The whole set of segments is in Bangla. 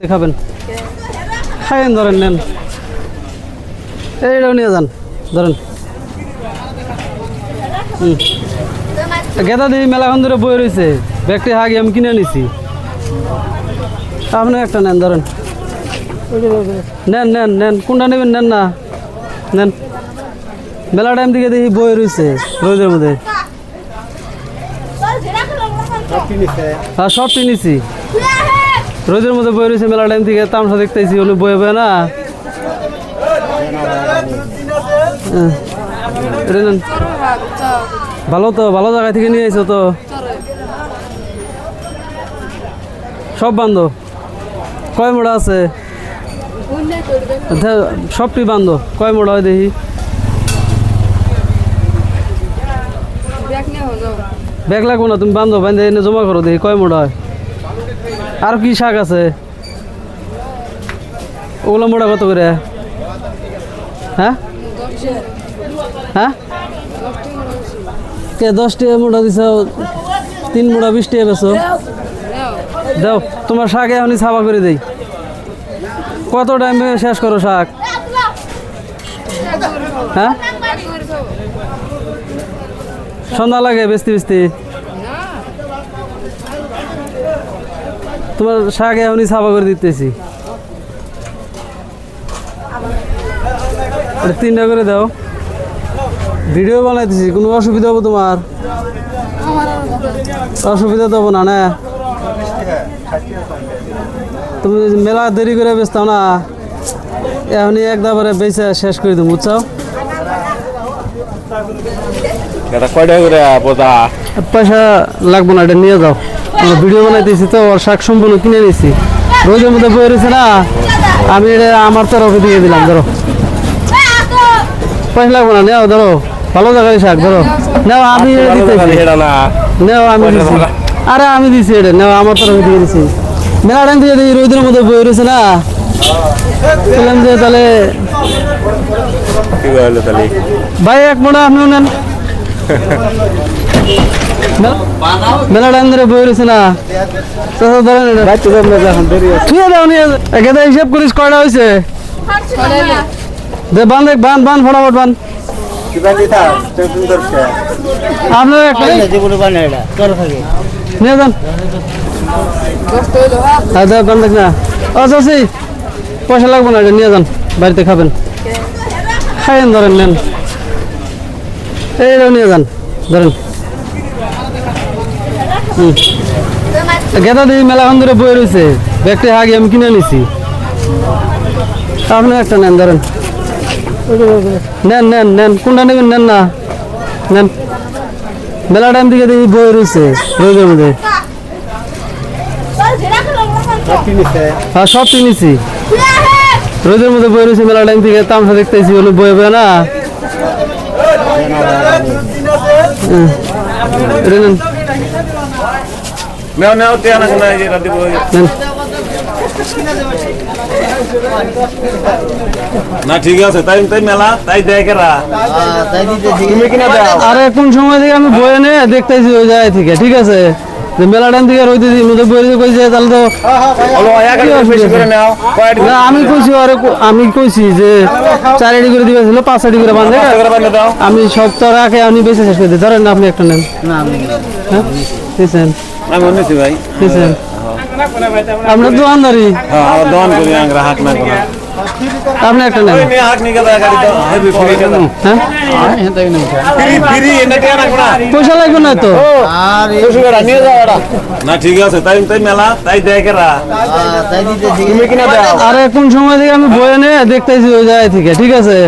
দেখাবেন খাইন ধরেন নেন এইটাও নিয়ে যান ধরেন গেদা দিই মেলাখান ধরে বই রয়েছে ব্যাগটি হাগে আমি কিনে নিছি আপনি একটা নেন ধরেন নেন নেন নেন কোনটা নেবেন নেন না নেন মেলা টাইম দিকে দেখি বই রয়েছে রোদের মধ্যে হ্যাঁ সব কিনেছি রোদের মধ্যে বই রয়েছে মেলা টাইম থেকে তামসা দেখতেছি উনি বই হবে না ভালো তো ভালো জায়গা থেকে নিয়ে এসো তো সব বান্ধব কয় মোড়া আছে সবটি বান্ধব কয় মোড়া হয় দেখি ব্যাগ লাগবো না তুমি বান্ধব বান্ধে এনে জমা করো দেখি কয় মোড়া হয় আর কি শাক আছে ওগুলো মোড়া কত করে হ্যাঁ হ্যাঁ কে 10 টাকা মোড়া দিছ 3 মোড়া 20 টাকা বেছো দাও তোমার শাক এখনই ছাপা করে দেই কত টাইমে শেষ করো শাক হ্যাঁ সন্ধ্যা লাগে বেচতে বেচতে তোমার শাক এখনই ছাপা করে দিতেছি 3 টাকা করে দাও ভিডিও বানাইতেছি কোনো অসুবিধা হবে তোমার অসুবিধা দেবো না না তুমি মেলা দেরি করে বেচতাও না এখনই একবারে বেচে শেষ করে দেবো বুঝছো পয়সা লাগবো না এটা নিয়ে যাও ভিডিও বানাইতেছি তো ওর শাক সম্পূর্ণ কিনে নিয়েছি রোদের মধ্যে বই রয়েছে না আমি এটা আমার তরফে দিয়ে দিলাম ধরো পয়সা লাগবো না নেও ধরো ভালো জায়গায় শাক ধরো নেও আমি নেও আমি দিচ্ছি আরে আমি দিচ্ছি এটা নেও আমার তরফে দিয়ে দিচ্ছি মেলা টাইম থেকে দেখি রোদের মধ্যে বই রয়েছে না বললাম যে তাহলে ভাই এক মোড়া আপনিও নেন মেলা টাইম ধরে বই রয়েছে না ধরেন হিসাব করিস কয়টা হয়েছে বান দেখ বান বান ফটাফট বান আপনার একটা নিয়ে যান বান দেখ না আচ্ছা পয়সা লাগবে না এটা নিয়ে যান বাড়িতে খাবেন খাইন ধরেন নেন এইটাও নিয়ে যান ধরেন গেদা দিই মেলাখান ধরে বই রয়েছে ব্যাগটি হাগে আমি কিনে নিছি আপনি একটা নেন ধরেন নেন নেন নেন কোনটা নেবেন নেন না নেন মেলা টাইম দিকে দেখি বই রয়েছে রোদের মধ্যে হ্যাঁ সব কিনেছি রোদের মধ্যে বই রয়েছে মেলা টাইম থেকে তামসা দেখতেছি উনি বই হবে না না ঠিক আছে তাই তাই মেলা তাই দেখেরা তুমি কিনা দাও আরে কোন সময় থেকে আমি বই এনে দেখতেছি ওই জায়গা থেকে ঠিক আছে মেলা টাইম থেকে রইতে দিই মধ্যে বই কইছে তাহলে তো না আমি কইছি যে 4 আড়ি করে দিবেছিল 5 আড়ি করে বাঁধে আমি সব তো রাখে আমি বেঁচে শেষ করে দিই ধরেন আপনি একটা নেন না আমি দিছেন আমি নিছি ভাই দিছেন আমরা দোকানদারি হ্যাঁ দোকান করি আং গ্রাহক না কোন আপনি একটা নেন আমি হাক নিকে দা গাড়ি তো হেভি ফ্রি কেন হ্যাঁ হেতাই না ফ্রি ফ্রি এনে কে না কোন পয়সা লাগবে না তো আরে পয়সা নিয়ে যাওয়াটা না ঠিক আছে তাই তাই মেলা তাই দেখেরা তাই দিতেছি তুমি কিনা দাও আরে কোন সময় থেকে আমি বই এনে দেখতেছি ওই জায়গা থেকে ঠিক আছে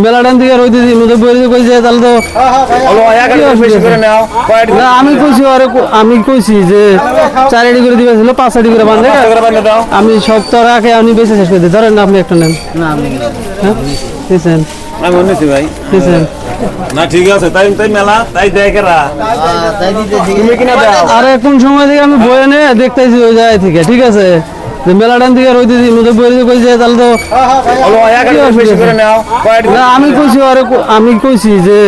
মেলা টাইম থেকে রইতে দিই মধ্যে বই কইছে তাহলে তো না আমি কইছি যে 4 আড়ি করে দিবেছিল 5 আড়ি করে বাঁধে আমি সব তো রাখে আমি বেঁচে শেষ করে দিই ধরেন আপনি একটা নেন না আমি দিছেন আমি নিছি ভাই দিছেন না ঠিক আছে তাই তাই মেলা তাই দেখেরা তাই দিতেছি তুমি কিনা দাও আরে কোন সময় থেকে আমি বই এনে দেখতেছি ওই জায়গা থেকে ঠিক আছে মেলা টাইম থেকে রইতে দিই মধ্যে বই কইছে তাহলে তো না আমি কইছি যে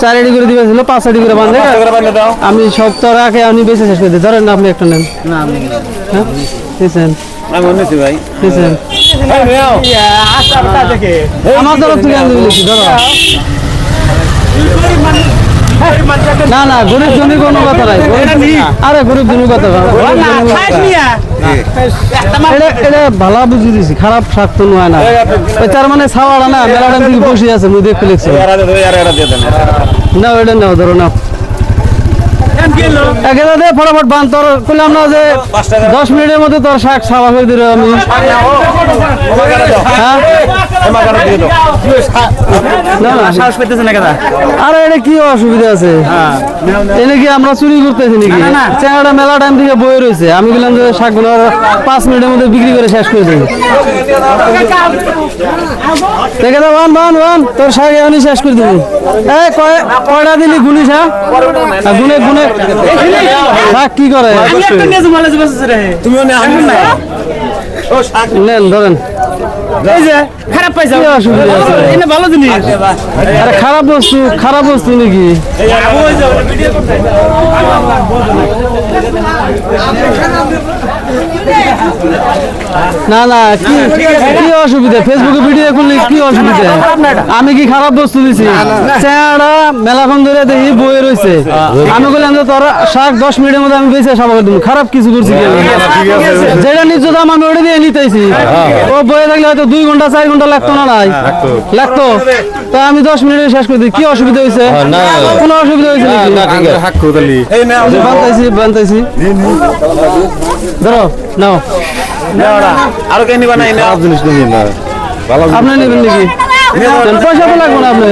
4 আড়ি করে দিবেছিল 5 আড়ি করে বাঁধে আমি সব তো রাখে আমি বেঁচে শেষ করে দিই ধরেন আপনি একটা নেন না আমি দিছেন আমি শুনেছি ভাই দিছেন আমার তরফ থেকে আমি বলেছি ধরো না না গরিব জমি কোনো কথা নাই আরে গরিব জমি কথা না এটা ভালো বুঝি দিছি খারাপ শাক তো নয় না তার মানে ছাওয়াড়া না মেলাটার দিকে বসে আছে মুই দেখে লিখছি না ওইটা নাও ধরো না একেবারে দে ফটাফট বান তোর কইলাম না যে 10 মিনিটের মধ্যে তোর শাক সাবা করে দিল আমি আরে এটা কি অসুবিধা আছে এনে কি আমরা চুরি করতেছি নাকি চেঙ্গাটা মেলা টাইম থেকে বয়ে রয়েছে আমি বললাম যে শাকগুলো 5 মিনিটের মধ্যে বিক্রি করে শেষ করে দিই দেখে দা বান বান বান তোর শাক এখনই শেষ করে দিবি এই কয়টা দিলি গুনিস হ্যাঁ গুনে গুনে শাক কি করে তুমিও নেন ধরেন খারাপ পাইছো অসুবিধা আছে এটা ভালো জিনিস আরে খারাপ বস্তু নাকি না না কি অসুবিধা ফেসবুকে ভিডিও করলে কি অসুবিধা আমি কি খারাপ বস্তু দিছি চেহারা মেলাখন ধরে দেখি বয়ে রয়েছে আমি বললাম যে তোর শাক 10 মিনিটের মধ্যে আমি বেঁচে সবাই দেবো খারাপ কিছু করছি যেটা নিজ দাম আমি ওটা দিয়ে নিতেছি ও বয়ে থাকলে হয়তো 2 ঘন্টা 4 ঘন্টা লাগতো না নাই লাগতো তা আমি 10 মিনিটে শেষ করে দিই কি অসুবিধা হয়েছে কোনো অসুবিধা হয়েছে নাকি বান্তাইছি ধরো নাও আরো কে নিবা নাই না জিনিস নিবি না ভালো আপনি নেবেন নাকি পয়সা তো লাগবো না আপনার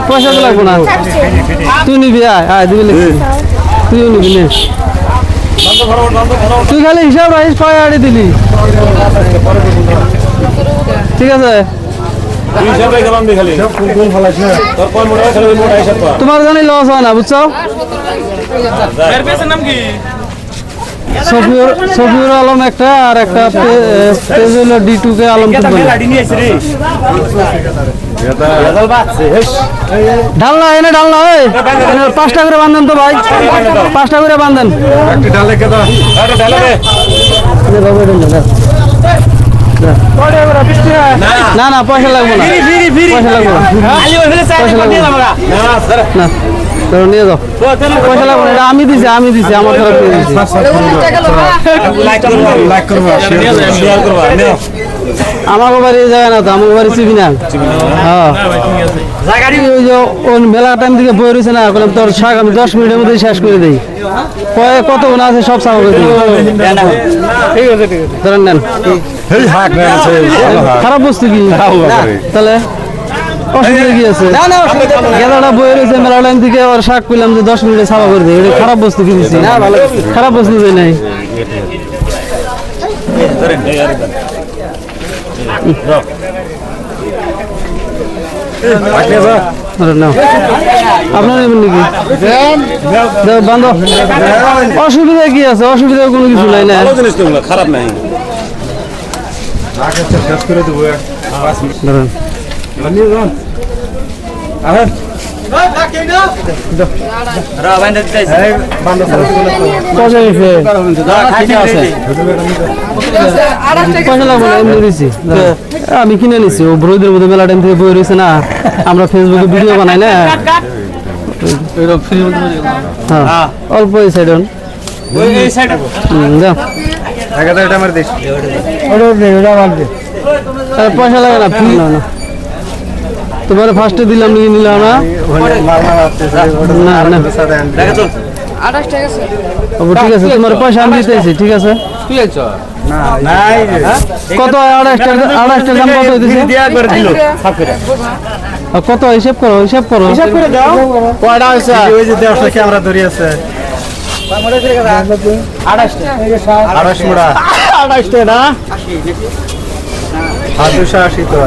পয়সা তো লাগবো না তুই নিবি আয় দিবি লিখি তুইও নিবি নে তুই খালি হিসাব রাখিস কয় আড়ে দিলি ঠিক আছে তোমার জানি লস হয় না বুঝছো সফিউর আলম একটা আর একটা পেজ হলো D2K আলম ঢালনা এনে ঢালনা ওই 5টা করে বান্ধেন তো ভাই 5টা করে বান্ধেন না না পয়সা লাগবে না পয়সা লাগবে না নিয়ে যাও পয়সা লাগবে না আমি দিছি আমার তরফ থেকে দিছি আমার বাড়ি যায় না তো আমার বাড়ি চিবি না হ্যাঁ ওই যে মেলা টাইম থেকে বই রয়েছে না বললাম তোর শাক আমি 10 মিনিটের মধ্যে শেষ করে দিই কত গুণা আছে সব সাফা করে দিই ঠিক আছে ধরেন নেন খারাপ বস্তু কি তাহলে অসুবিধা কি আছে গেলাটা বই রয়েছে মেলা টাইম থেকে ওর শাক পেলাম যে 10 মিনিটে সাফা করে দিই এটা খারাপ বস্তু কি দিচ্ছি খারাপ বস্তু দিই নাই আপনার নেবেন নাকি বান্ধব অসুবিধা কি আছে অসুবিধা কোনো কিছু নাই না খারাপ নাই আমি কিনে নিছি ও ব্রোদের মধ্যে মেলা টাইম থেকে বই রয়েছে না আমরা ফেসবুকে ভিডিও বানাই না অল্প এই সাইড পয়সা লাগে না ফ্রি না তোমার ফার্স্টে দিলাম নিয়ে নিলাম না না ঠিক আছে তোমার পয়সা আমি দিতেছি ঠিক আছে কত 28টার দাম কত হইতেছে কত হিসাব করো কয়টা হয়েছে ক্যামেরা ধরে আছে 28 না 280 তো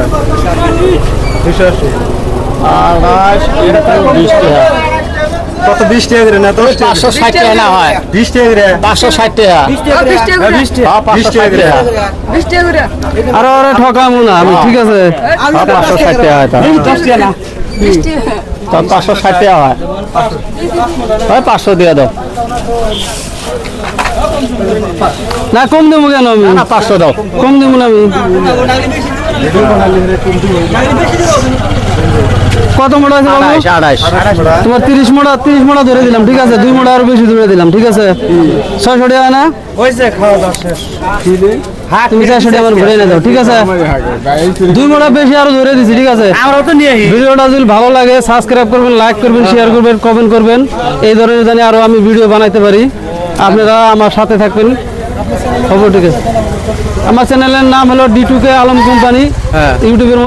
280 কত 20 টাকা করে না তো 560 টাকা না হয় 20 টাকা করে 560 টাকা 20 টাকা করে আরে আরে ঠকামু না আমি ঠিক আছে 560 টাকা হয় 10 টাকা না 560 টাকা হয় 500 দিয়ে দাও না কম দেবো কেন আমি? না 500 দাও। কম দেবো না আমি। কত মোটা আছে বাবু? 28 তোমার 30 মোটা ধরে দিলাম, ঠিক আছে? 2 মোটা আরো বেশি ধরে দিলাম, ঠিক আছে? 600 টাকা না? হয়েছে খাওয়া দাওয়া শেষ। তুমি 400 টাকা আমার ঘুরে এনে দাও, ঠিক আছে? 2 মোটা বেশি আরো ধরে দিছি, ঠিক আছে? আমরাও তো নিয়ে আসি। ভিডিওটা যদি ভালো লাগে সাবস্ক্রাইব করবেন, লাইক করবেন, শেয়ার করবেন, কমেন্ট করবেন। এই ধরনের জানি আরো আমি ভিডিও বানাইতে পারি, আপনারা আমার সাথে থাকবেন। খবর ঠিক আছে। আমার চ্যানেলের নাম হলো D2K আলম কোম্পানি, ইউটিউবের